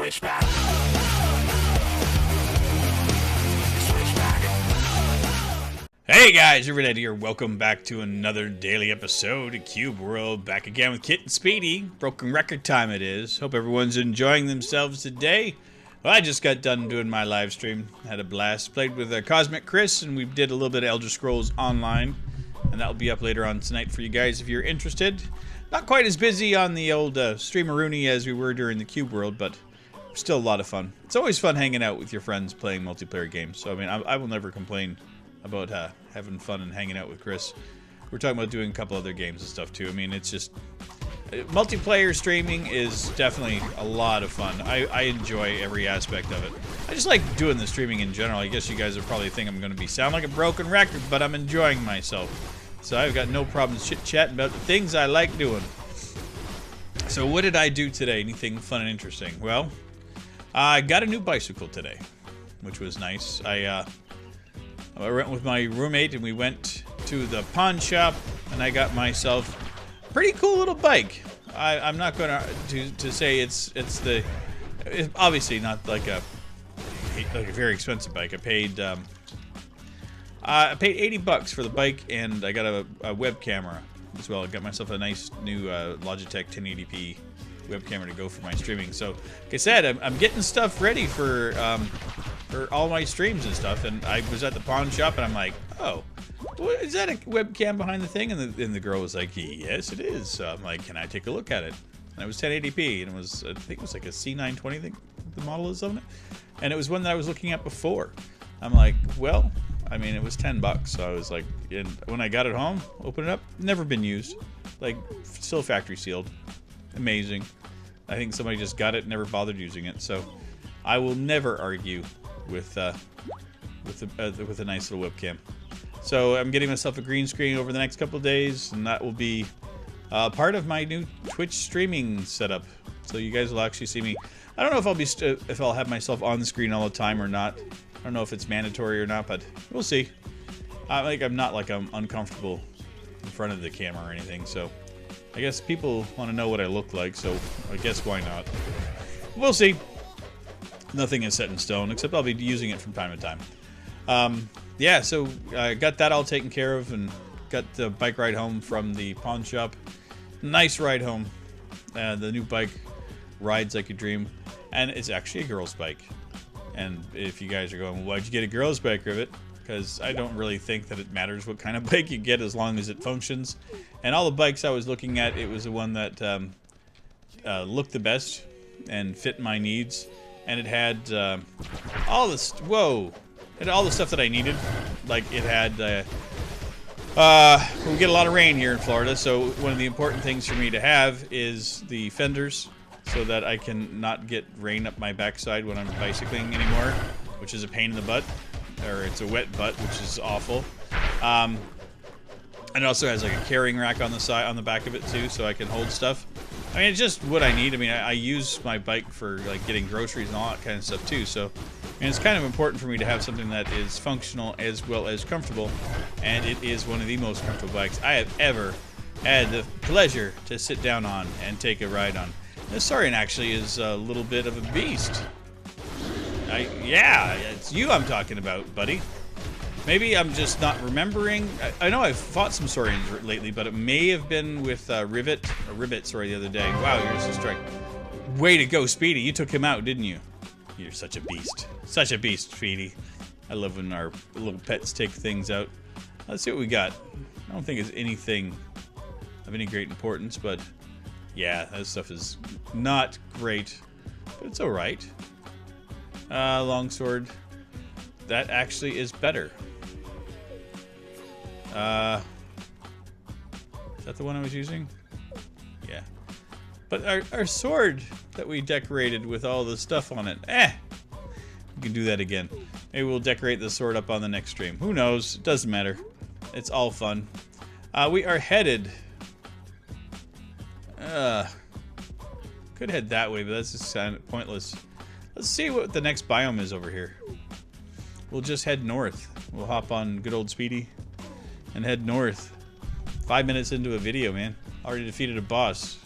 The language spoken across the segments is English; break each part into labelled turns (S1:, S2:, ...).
S1: Switchback. Switchback.
S2: Hey guys, Rivet here. Welcome back to another daily episode of Cube World. Back again with Kitt and Speedy. Broken record time it is. Hope everyone's enjoying themselves today. Well, I just got done doing my live stream. Had a blast. Played with Cosmic Chris, and we did a little bit of Elder Scrolls Online. And that'll be up later on tonight for you guys if you're interested. Not quite as busy on the old streameroonie as we were during the Cube World, but still a lot of fun. It's always fun hanging out with your friends playing multiplayer games. So, I mean, I will never complain about having fun and hanging out with Chris. We're talking about doing a couple other games and stuff too. I mean, it's just multiplayer streaming is definitely a lot of fun. I enjoy every aspect of it. I just like doing the streaming in general. I guess you guys would probably think I'm going to sound like a broken record, but I'm enjoying myself. So I've got no problems chit-chatting about the things I like doing. So what did I do today? Anything fun and interesting? Well, I got a new bicycle today, which was nice. I went with my roommate and we went to the pawn shop and I got myself a pretty cool little bike. I'm not going to say it's obviously not like a very expensive bike. I paid 80 bucks for the bike, and I got a web camera as well. I got myself a nice new Logitech 1080p web camera to go for my streaming. So, like I said, I'm getting stuff ready for all my streams and stuff. And I was at the pawn shop, and I'm like, oh, is that a webcam behind the thing? And the girl was like, yes, it is. So I'm like, can I take a look at it? And it was 1080p, and it was, I think it was like a C920, I think the model is on it. And it was one that I was looking at before. I'm like, well, I mean, it was 10 bucks, so I was like, and when I got it home, opened it up, never been used. Like, still factory sealed. Amazing. I think somebody just got it and never bothered using it, so I will never argue with a nice little webcam. So I'm getting myself a green screen over the next couple of days, and that will be part of my new Twitch streaming setup. So you guys will actually see me. I don't know if I'll have myself on the screen all the time or not. I don't know if it's mandatory or not, but we'll see. I'm not like I'm uncomfortable in front of the camera or anything, so I guess people want to know what I look like, so I guess why not? We'll see. Nothing is set in stone, except I'll be using it from time to time. Yeah, so I got that all taken care of and got the bike ride home from the pawn shop. Nice ride home. The new bike rides like a dream, and it's actually a girl's bike. And if you guys are going, well, why'd you get a girl's bike, Rivet? Because I don't really think that it matters what kind of bike you get as long as it functions. And all the bikes I was looking at, it was the one that looked the best and fit my needs. And it had all this, it had all the stuff that I needed. Like it had, we get a lot of rain here in Florida, so one of the important things for me to have is the fenders, so that I can not get rain up my backside when I'm bicycling anymore, which is a pain in the butt, or it's a wet butt, which is awful. And it also has like a carrying rack on the side, on the back of it too, so I can hold stuff. I mean, it's just what I need. I mean, I use my bike for like getting groceries and all that kind of stuff too, so I mean, it's kind of important for me to have something that is functional as well as comfortable, and it is one of the most comfortable bikes I have ever had the pleasure to sit down on and take a ride on. This Saurian actually is a little bit of a beast. Yeah, it's you I'm talking about, buddy. Maybe I'm just not remembering. I know I've fought some Saurians lately, but it may have been with Rivet the other day. Wow, you're just a strike. Way to go, Speedy. You took him out, didn't you? You're such a beast. Such a beast, Speedy. I love when our little pets take things out. Let's see what we got. I don't think it's anything of any great importance, but yeah, that stuff is not great, but it's alright. Longsword. That actually is better. Is that the one I was using? Yeah. But our sword that we decorated with all the stuff on it, we can do that again. Maybe we'll decorate the sword up on the next stream. Who knows? It doesn't matter. It's all fun. We are headed... could head that way, but that's just kind of pointless. Let's see what the next biome is over here. We'll just head north. We'll hop on good old Speedy and head north. 5 minutes into a video, man. Already defeated a boss.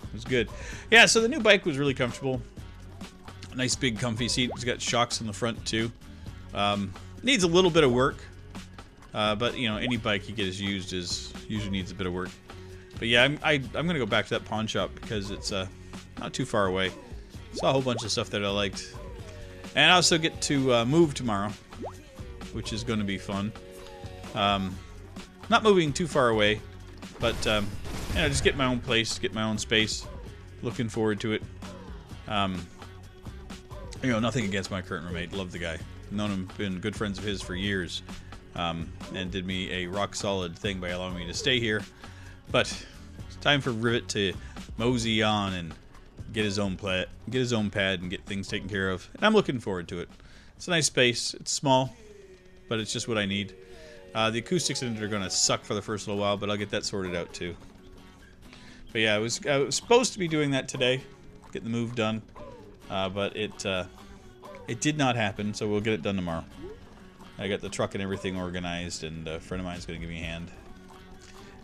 S2: It was good. Yeah, so the new bike was really comfortable. nice big comfy seat. It's got shocks in the front too. Needs a little bit of work, but you know, any bike you get as used usually needs a bit of work. But yeah, I'm gonna go back to that pawn shop because it's not too far away. Saw a whole bunch of stuff that I liked, and I also get to move tomorrow, which is going to be fun. Not moving too far away, but you know, just get my own place, get my own space. Looking forward to it. You know, nothing against my current roommate. Love the guy. Known him, been good friends of his for years, and did me a rock solid thing by allowing me to stay here. But it's time for Rivet to mosey on and get his own pad, and get things taken care of. And I'm looking forward to it. It's a nice space. It's small, but it's just what I need. The acoustics in it are going to suck for the first little while, but I'll get that sorted out too. But yeah, I was supposed to be doing that today, getting the move done, but it did not happen. So we'll get it done tomorrow. I got the truck and everything organized, and a friend of mine is going to give me a hand.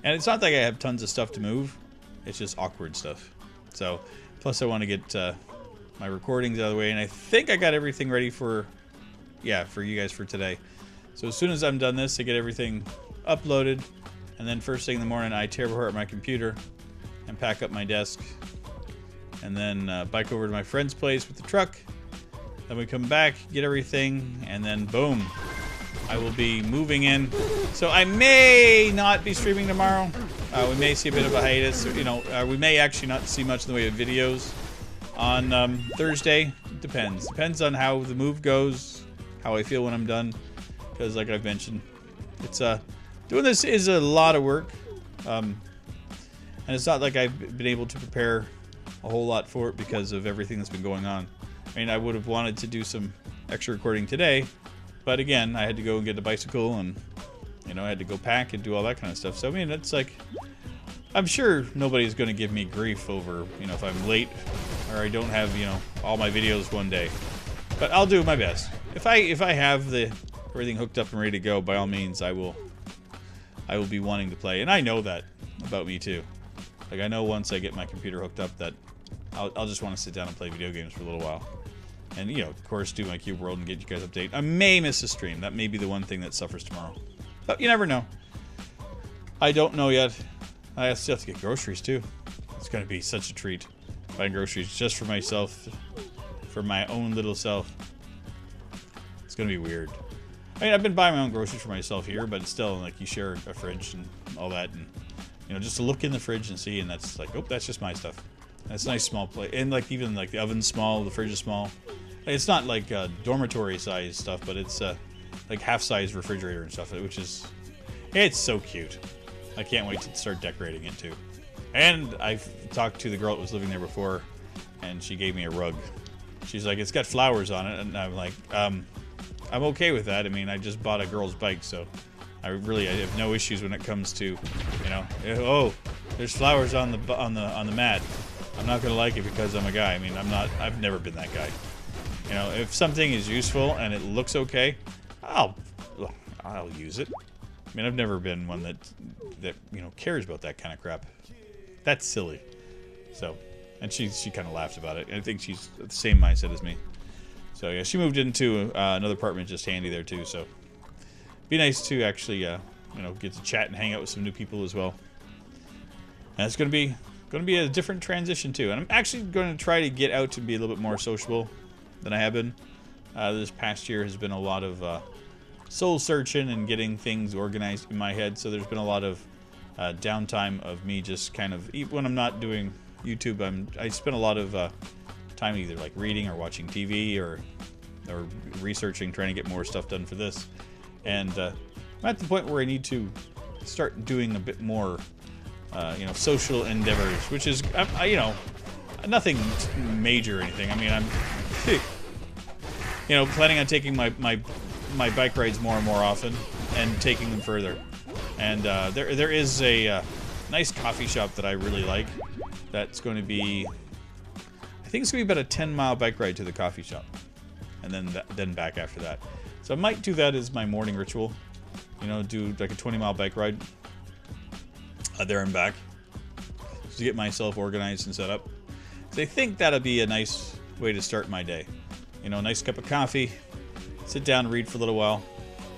S2: And it's not like I have tons of stuff to move. It's just awkward stuff. So, plus I want to get my recordings out of the way, and I think I got everything ready for you guys for today. So as soon as I'm done this, I get everything uploaded, and then first thing in the morning, I tear apart my computer and pack up my desk, and then bike over to my friend's place with the truck. Then we come back, get everything, and then boom, I will be moving in. So I may not be streaming tomorrow. We may see a bit of a hiatus. You know, we may actually not see much in the way of videos on Thursday. It depends. Depends on how the move goes, how I feel when I'm done. Because, like I've mentioned, it's doing this is a lot of work, and it's not like I've been able to prepare a whole lot for it because of everything that's been going on. I mean, I would have wanted to do some extra recording today, but again, I had to go and get a bicycle, and you know, I had to go pack and do all that kind of stuff. So I mean, it's like, I'm sure nobody's going to give me grief over, you know, if I'm late or I don't have, you know, all my videos one day. But I'll do my best. If I have everything hooked up and ready to go, by all means, I will be wanting to play. And I know that about me too. Like, I know once I get my computer hooked up that I'll just want to sit down and play video games for a little while. And, you know, of course, do my Cube World and get you guys update. I may miss a stream. That may be the one thing that suffers tomorrow. But you never know. I don't know yet. I still have to get groceries too. It's going to be such a treat. Buying groceries just for myself, for my own little self. It's going to be weird. I mean, I've been buying my own groceries for myself here, but it's still like you share a fridge and all that, and you know, just to look in the fridge and see, and that's like, oh, that's just my stuff. That's a nice small plate, and like even like the oven's small, the fridge is small. It's not like dormitory size stuff, but it's like half-size refrigerator and stuff, which is, it's so cute. I can't wait to start decorating it too. And I've talked to the girl that was living there before, and she gave me a rug. She's like, it's got flowers on it, and I'm like, I'm okay with that. I mean, I just bought a girl's bike, so I have no issues when it comes to, you know, oh, there's flowers on the mat. I'm not gonna like it because I'm a guy. I mean, I've never been that guy. You know, if something is useful and it looks okay, I'll use it. I mean, I've never been one that you know, cares about that kind of crap. That's silly. So, and she kind of laughs about it. I think she's the same mindset as me. So yeah, she moved into another apartment just handy there too. So, be nice to actually you know, get to chat and hang out with some new people as well. And it's gonna be a different transition too. And I'm actually going to try to get out to be a little bit more sociable than I have been. This past year has been a lot of soul searching and getting things organized in my head. So there's been a lot of downtime of me just kind of, when I'm not doing YouTube, I spend a lot of time either like reading or watching TV or researching, trying to get more stuff done for this. And I'm at the point where I need to start doing a bit more you know, social endeavors, which is, you know, nothing major or anything. I mean, I'm, you know, planning on taking my bike rides more and more often and taking them further. And there is a nice coffee shop that I really like. That's going to be, I think it's going to be about a 10-mile bike ride to the coffee shop, and then back after that. So I might do that as my morning ritual. You know, do like a 20-mile bike ride. There and back, to get myself organized and set up. So I think that'll be a nice way to start my day. You know, a nice cup of coffee, sit down and read for a little while.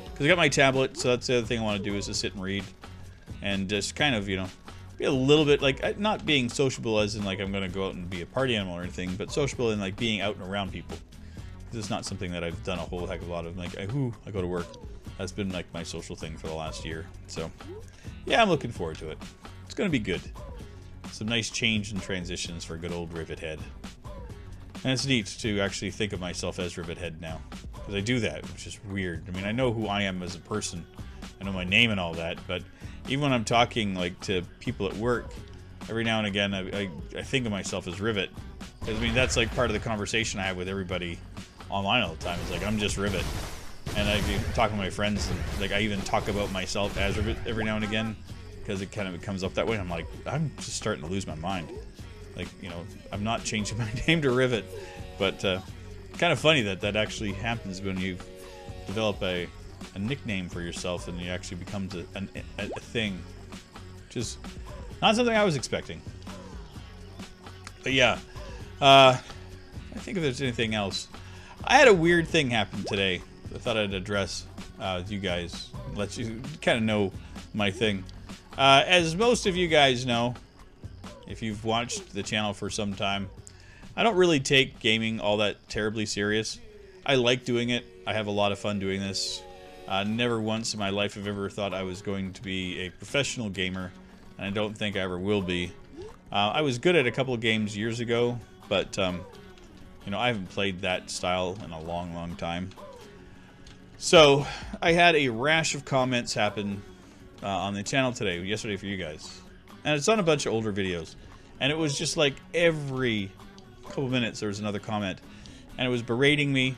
S2: Because I got my tablet, so that's the other thing I want to do is to sit and read. And just kind of, you know, be a little bit, like, not being sociable as in, like, I'm going to go out and be a party animal or anything, but sociable in, like, being out and around people. This is not something that I've done a whole heck of a lot of. Like, I go to work. That's been, like, my social thing for the last year. So, yeah, I'm looking forward to it. It's going to be good. Some nice change and transitions for good old Rivet Head. And it's neat to actually think of myself as Rivet Head now. Because I do that, which is weird. I mean, I know who I am as a person. I know my name and all that, but even when I'm talking, like, to people at work, every now and again, I think of myself as Rivet. Because, I mean, that's, like, part of the conversation I have with everybody online all the time. It's like, I'm just Rivet. And I talk to my friends, and, like, I even talk about myself as Rivet every now and again, because it kind of comes up that way. And I'm like, I'm just starting to lose my mind. Like, you know, I'm not changing my name to Rivet. But, kind of funny that that actually happens when you develop a nickname for yourself and it actually becomes a thing, which is not something I was expecting. But yeah, I think if there's anything else, I had a weird thing happen today. I thought I'd address with you guys, let you kind of know my thing. As most of you guys know, if you've watched the channel for some time, I don't really take gaming all that terribly serious. I like doing it. I have a lot of fun doing this. Never once in my life have ever thought I was going to be a professional gamer, and I don't think I ever will be. I was good at a couple of games years ago, but you know, I haven't played that style in a long, long time. So I had a rash of comments happen on the channel yesterday for you guys, and it's on a bunch of older videos, and it was just like every couple minutes there was another comment, and it was berating me,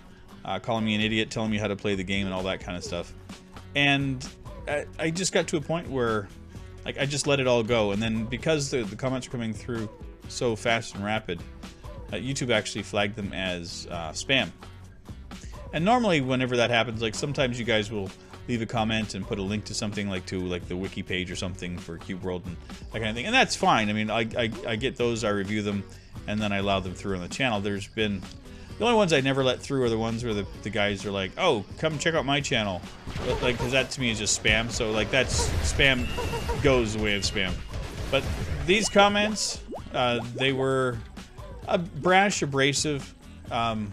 S2: calling me an idiot, telling me how to play the game and all that kind of stuff. And I just got to a point where, like, I just let it all go. And then because the comments are coming through so fast and rapid, YouTube actually flagged them as spam. And normally whenever that happens, like, sometimes you guys will leave a comment and put a link to something, like to like the wiki page or something for Cube World and that kind of thing. And that's fine. I mean, I get those, I review them, and then I allow them through on the channel. There's been... The only ones I never let through are the ones where the guys are like, oh, come check out my channel. But, like, because that to me is just spam. So, like, that's spam goes the way of spam. But these comments, they were brash, abrasive, and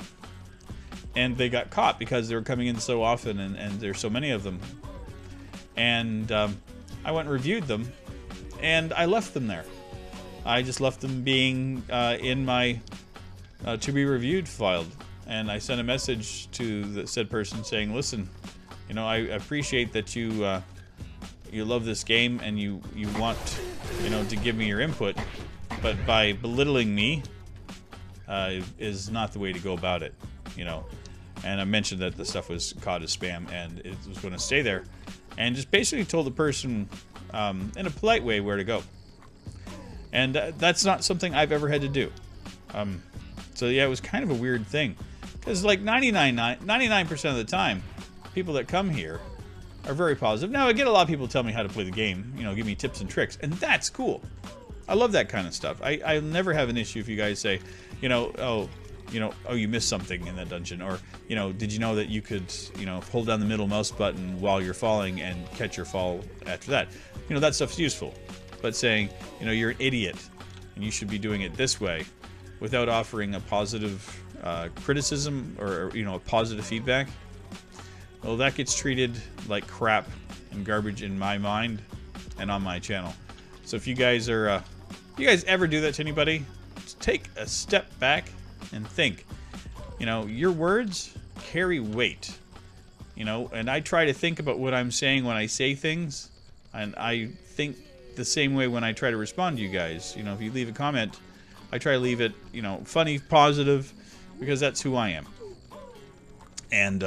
S2: they got caught because they were coming in so often, and there's so many of them. And I went and reviewed them, and I left them there. I just left them being in my... to be reviewed filed, and I sent a message to the said person saying, listen, you know, I appreciate that you love this game and you want, you know, to give me your input, but by belittling me is not the way to go about it, you know. And I mentioned that the stuff was caught as spam and it was going to stay there, and just basically told the person in a polite way where to go. And that's not something I've ever had to do. So yeah, it was kind of a weird thing, because like 99% of the time, people that come here are very positive. Now I get a lot of people tell me how to play the game, you know, give me tips and tricks, and that's cool. I love that kind of stuff. I'll never have an issue if you guys say, you know, oh, you missed something in that dungeon, or, you know, did you know that you could, you know, hold down the middle mouse button while you're falling and catch your fall after that. You know, that stuff's useful. But saying, you know, you're an idiot and you should be doing it this way, without offering a positive criticism or, you know, a positive feedback, well, that gets treated like crap and garbage in my mind and on my channel. So if you guys are, if you guys ever do that to anybody, just take a step back and think. You know, your words carry weight. You know, and I try to think about what I'm saying when I say things, and I think the same way when I try to respond to you guys. You know, if you leave a comment, I try to leave it, you know, funny, positive, because that's who I am. And,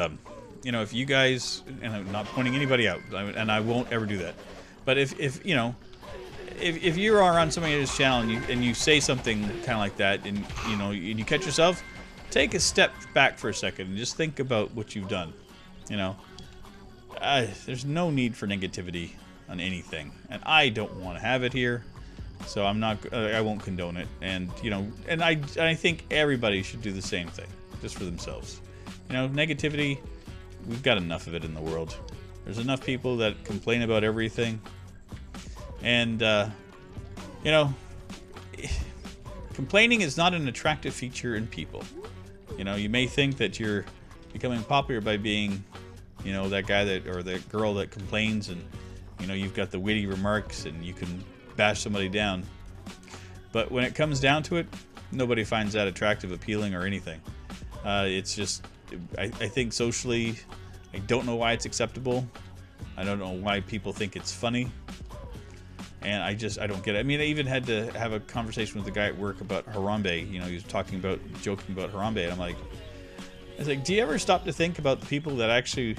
S2: you know, if you guys, and I'm not pointing anybody out, and I won't ever do that, but if you know, if you are on somebody else's channel and you say something kind of like that, and, you know, you catch yourself, take a step back for a second and just think about what you've done. You know, there's no need for negativity on anything, and I don't want to have it here. So I won't condone it. And, you know, and I think everybody should do the same thing, just for themselves. You know, negativity, we've got enough of it in the world. There's enough people that complain about everything. And, you know, complaining is not an attractive feature in people. You know, you may think that you're becoming popular by being, you know, that guy that, or that girl that complains, and, you know, you've got the witty remarks and you can bash somebody down. But when it comes down to it, nobody finds that attractive, appealing, or anything. It's just, I think socially, I don't know why it's acceptable. I don't know why people think it's funny. And I don't get it. I mean, I even had to have a conversation with the guy at work about Harambe. You know, he was joking about Harambe, and I'm like, I was like, do you ever stop to think about the people that actually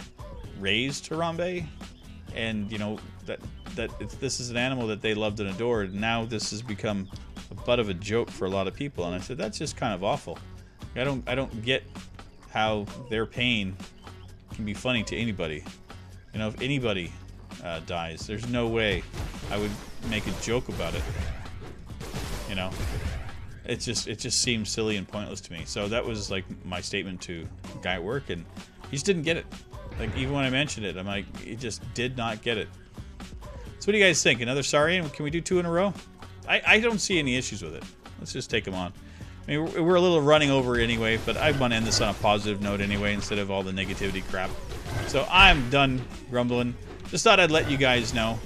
S2: raised Harambe? And, you know, that this is an animal that they loved and adored, and now this has become a butt of a joke for a lot of people. And I said, that's just kind of awful. I don't get how their pain can be funny to anybody. You know, if anybody dies, there's no way I would make a joke about it. You know, it just seems silly and pointless to me. So that was like my statement to the guy at work, and he just didn't get it. Like, even when I mentioned it, I'm like, he just did not get it. So what do you guys think? Another Saurian? Can we do 2 in a row? I don't see any issues with it. Let's just take them on. I mean, we're a little running over anyway, but I want to end this on a positive note anyway, instead of all the negativity crap. So I'm done grumbling. Just thought I'd let you guys know.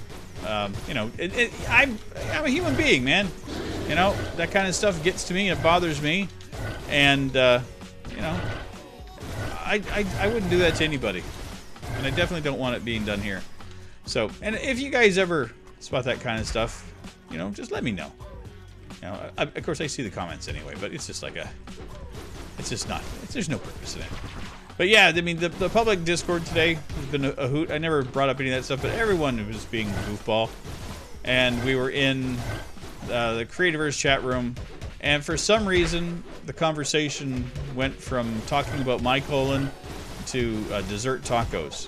S2: You know, I'm a human being, man. You know, that kind of stuff gets to me. It bothers me. And, you know, I wouldn't do that to anybody. And I definitely don't want it being done here. So, and if you guys ever spot that kind of stuff, you know, just let me know. You know, of course I see the comments anyway, but it's just like it's just not, there's no purpose in it. But yeah, I mean, the public Discord today has been a hoot. I never brought up any of that stuff, but everyone was being a goofball. And we were in the Creativerse chat room, and for some reason, the conversation went from talking about my colon to dessert tacos.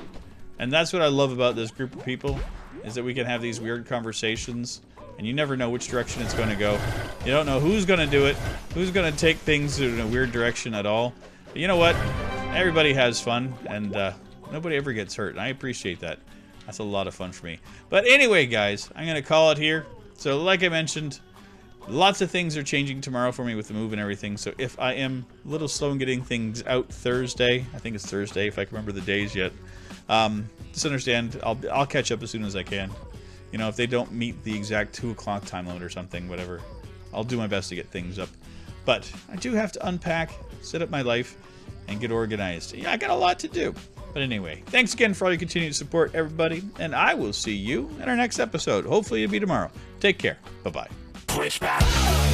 S2: And that's what I love about this group of people, is that we can have these weird conversations, and you never know which direction it's going to go. You don't know who's going to do it, who's going to take things in a weird direction at all. But you know what? Everybody has fun, and nobody ever gets hurt, and I appreciate that. That's a lot of fun for me. But anyway, guys, I'm going to call it here. So like I mentioned, lots of things are changing tomorrow for me with the move and everything. So if I am a little slow in getting things out Thursday, I think it's Thursday if I can remember the days yet, just understand, I'll catch up as soon as I can. You know, if they don't meet the exact 2 o'clock time limit or something, whatever, I'll do my best to get things up. But I do have to unpack, set up my life, and get organized. Yeah, I got a lot to do. But anyway, thanks again for all your continued support, everybody, and I will see you in our next episode. Hopefully it'll be tomorrow. Take care. Bye-bye.
S1: Switchback.